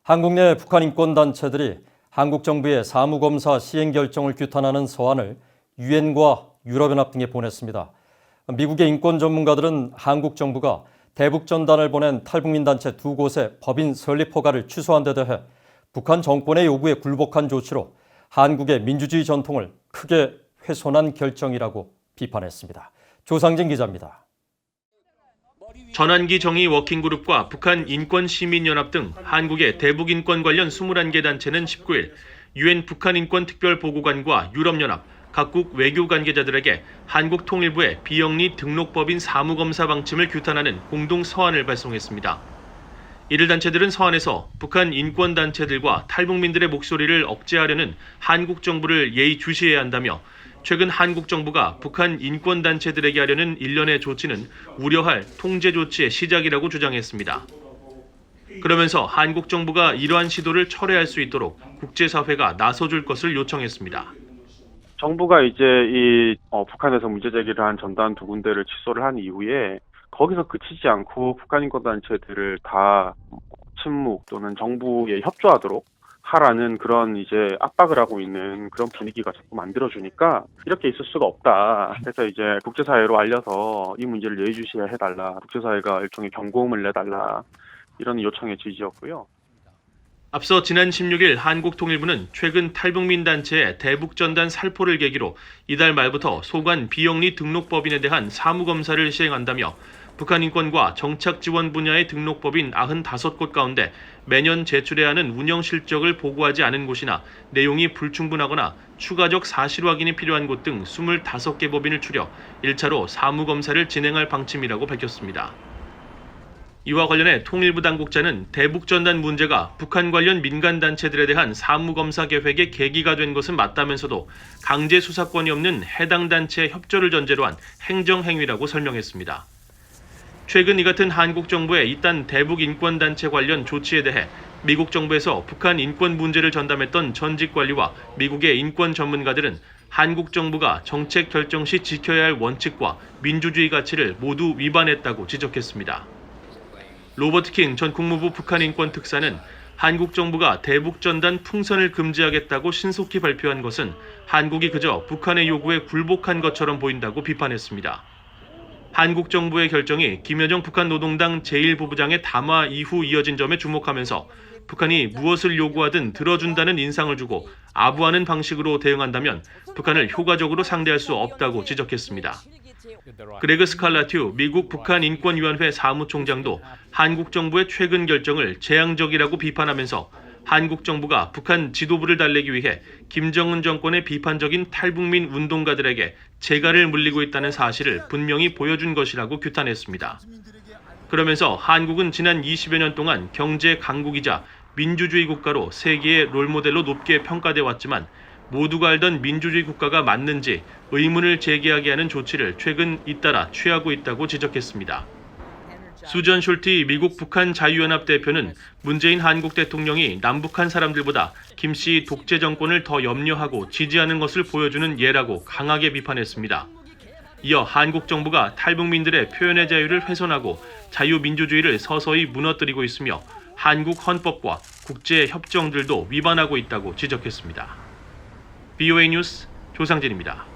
한국 내 북한 인권단체들이 한국 정부의 사무검사 시행 결정을 규탄하는 서한을 유엔과 유럽연합 등에 보냈습니다. 미국의 인권 전문가들은 한국 정부가 대북전단을 보낸 탈북민 단체 두 곳의 법인 설립 허가를 취소한 데 대해 북한 정권의 요구에 굴복한 조치로 한국의 민주주의 전통을 크게 훼손한 결정이라고 비판했습니다. 조상진 기자입니다. 전환기 정의 워킹그룹과 북한 인권시민연합 등 한국의 대북인권 관련 21개 단체는 19일 유엔 북한인권특별보고관과 유럽연합, 각국 외교 관계자들에게 한국 통일부의 비영리 등록법인 사무검사 방침을 규탄하는 공동 서한을 발송했습니다. 이들 단체들은 서한에서 북한 인권단체들과 탈북민들의 목소리를 억제하려는 한국 정부를 예의주시해야 한다며 최근 한국 정부가 북한 인권단체들에게 하려는 일련의 조치는 우려할 통제 조치의 시작이라고 주장했습니다. 그러면서 한국 정부가 이러한 시도를 철회할 수 있도록 국제사회가 나서줄 것을 요청했습니다. 정부가 이제 북한에서 문제 제기를 한 전단 두 군데를 취소를 한 이후에 거기서 그치지 않고 북한 인권단체들을 다 침묵 또는 정부에 협조하도록 하라는 그런 이제 압박을 하고 있는 그런 분위기가 자꾸 만들어주니까 이렇게 있을 수가 없다. 그래서 이제 국제사회로 알려서 이 문제를 예의주시해달라. 국제사회가 일종의 경고음을 내달라. 이런 요청의 취지였고요. 앞서 지난 16일 한국통일부는 최근 탈북민 단체의 대북전단 살포를 계기로 이달 말부터 소관 비영리 등록법인에 대한 사무검사를 시행한다며 북한 인권과 정착 지원 분야의 등록법인 95곳 가운데 매년 제출해야 하는 운영 실적을 보고하지 않은 곳이나 내용이 불충분하거나 추가적 사실 확인이 필요한 곳 등 25개 법인을 추려 1차로 사무검사를 진행할 방침이라고 밝혔습니다. 이와 관련해 통일부 당국자는 대북전단 문제가 북한 관련 민간단체들에 대한 사무검사 계획의 계기가 된 것은 맞다면서도 강제 수사권이 없는 해당 단체의 협조를 전제로 한 행정행위라고 설명했습니다. 최근 이 같은 한국 정부의 이딴 대북 인권단체 관련 조치에 대해 미국 정부에서 북한 인권 문제를 전담했던 전직 관리와 미국의 인권 전문가들은 한국 정부가 정책 결정 시 지켜야 할 원칙과 민주주의 가치를 모두 위반했다고 지적했습니다. 로버트 킹 전 국무부 북한인권특사는 한국 정부가 대북전단 풍선을 금지하겠다고 신속히 발표한 것은 한국이 그저 북한의 요구에 굴복한 것처럼 보인다고 비판했습니다. 한국 정부의 결정이 김여정 북한 노동당 제1부부장의 담화 이후 이어진 점에 주목하면서 북한이 무엇을 요구하든 들어준다는 인상을 주고 아부하는 방식으로 대응한다면 북한을 효과적으로 상대할 수 없다고 지적했습니다. 그레그 스칼라튜 미국 북한인권위원회 사무총장도 한국 정부의 최근 결정을 재앙적이라고 비판하면서 한국 정부가 북한 지도부를 달래기 위해 김정은 정권의 비판적인 탈북민 운동가들에게 재갈을 물리고 있다는 사실을 분명히 보여준 것이라고 규탄했습니다. 그러면서 한국은 지난 20여 년 동안 경제 강국이자 민주주의 국가로 세계의 롤모델로 높게 평가돼 왔지만 모두가 알던 민주주의 국가가 맞는지 의문을 제기하게 하는 조치를 최근 잇따라 취하고 있다고 지적했습니다. 수전 숄티 미국 북한 자유연합 대표는 문재인 한국 대통령이 남북한 사람들보다 김씨 독재 정권을 더 염려하고 지지하는 것을 보여주는 예라고 강하게 비판했습니다. 이어 한국 정부가 탈북민들의 표현의 자유를 훼손하고 자유민주주의를 서서히 무너뜨리고 있으며 한국 헌법과 국제 협정들도 위반하고 있다고 지적했습니다. BOA 뉴스 조상진입니다.